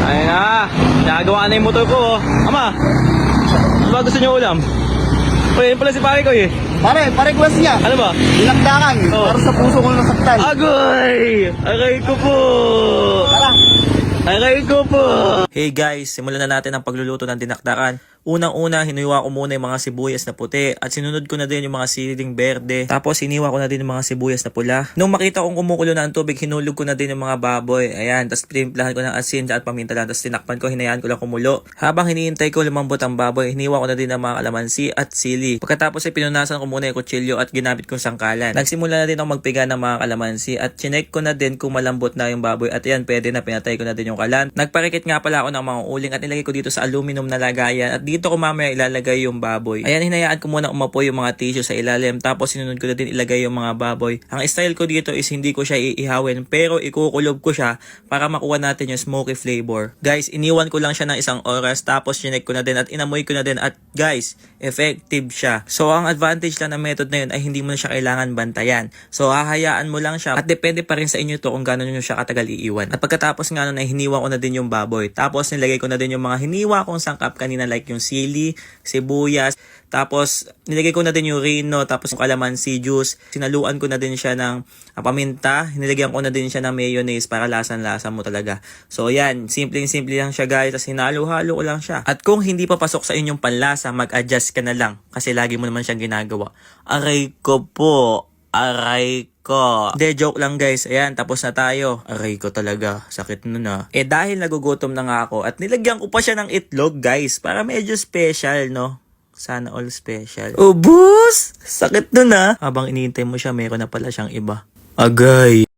Ayun na. Nagawa na yung motor ko, oh. Ama, ano ba gusto niyo ulam? Uy, yun pala si pare ko, eh. Pare request niya. Ano ba? Dinakdakan. Oh. Para sa puso ko nasaktan. Agoy! Aray ko po! Tara. Aray ko po! Hey guys, simulan na natin ang pagluluto ng dinakdakan. Unang-una, hinuwa ko muna yung mga sibuyas na puti at sinunod ko na din yung mga siling berde. Tapos hiniwa ko na din yung mga sibuyas na pula. Nung makita kong kumukulo na ang tubig, hinulog ko na din yung mga baboy. Ayan, tapos pinimplahan ko ng asin at paminta lang. Tapos tinakpan ko, hinayaan ko lang kumulo. Habang hinihintay ko lumambot ang baboy, hiniwa ko na din ang mga kalamansi at sili. Pagkatapos ay pinunasan ko muna yung kutsilyo at ginamit kong sangkalan. Nagsimula na din ako magpiga ng mga kalamansi at chinek ko na din kung malambot na yung baboy. At ayan, pwede na, pinatay ko na din yung kalan. Nagparikit nga pala ako ng mga uling at nilagay ko dito sa aluminum na lagayan. At dito ko mamaya ilalagay yung baboy. Ayan, hinayaan ko muna umapoy yung mga tissue sa ilalim. Tapos sinunod ko na din ilagay yung mga baboy. Ang style ko dito is hindi ko siya iihawin, pero ikukulob ko siya para makuha natin yung smoky flavor. Guys, iniwan ko lang siya ng 1 oras. Tapos chinek ko na din at inamoy ko na din. At guys, effective siya. So ang advantage lang ng method na yun ay hindi mo na siya kailangan bantayan. So hahayaan mo lang siya. At depende pa rin sa inyo to kung gano'n nyo siya katagal iiwan. At pagkatapos nga nun ay hiniwa ko na din yung baboy. Tapos nilagay ko na din yung mga hiniwa kong sangkap kanina, like yung sili, sibuyas, tapos nilagay ko na din yung rino, tapos yung calamansi juice, sinaluan ko na din siya ng paminta, nilagyan ko na din siya ng mayonnaise para lasan-lasa mo talaga. So yan, simpleng-simple lang siya guys, tapos hinalo-halo ko lang siya. At kung hindi pa pasok sa inyong panlasa, mag-adjust ka na lang, kasi lagi mo naman siyang ginagawa. Aray ko po, aray ko. Hindi, joke lang guys. Ayan, tapos na tayo. Aray ko talaga. Sakit nun ah. Dahil nagugutom na nga ako at nilagyan ko pa siya ng itlog guys. Para medyo special, no? Sana all special. Ubus! Sakit nun ah. Habang iniintay mo siya, meron na pala siyang iba. Agay.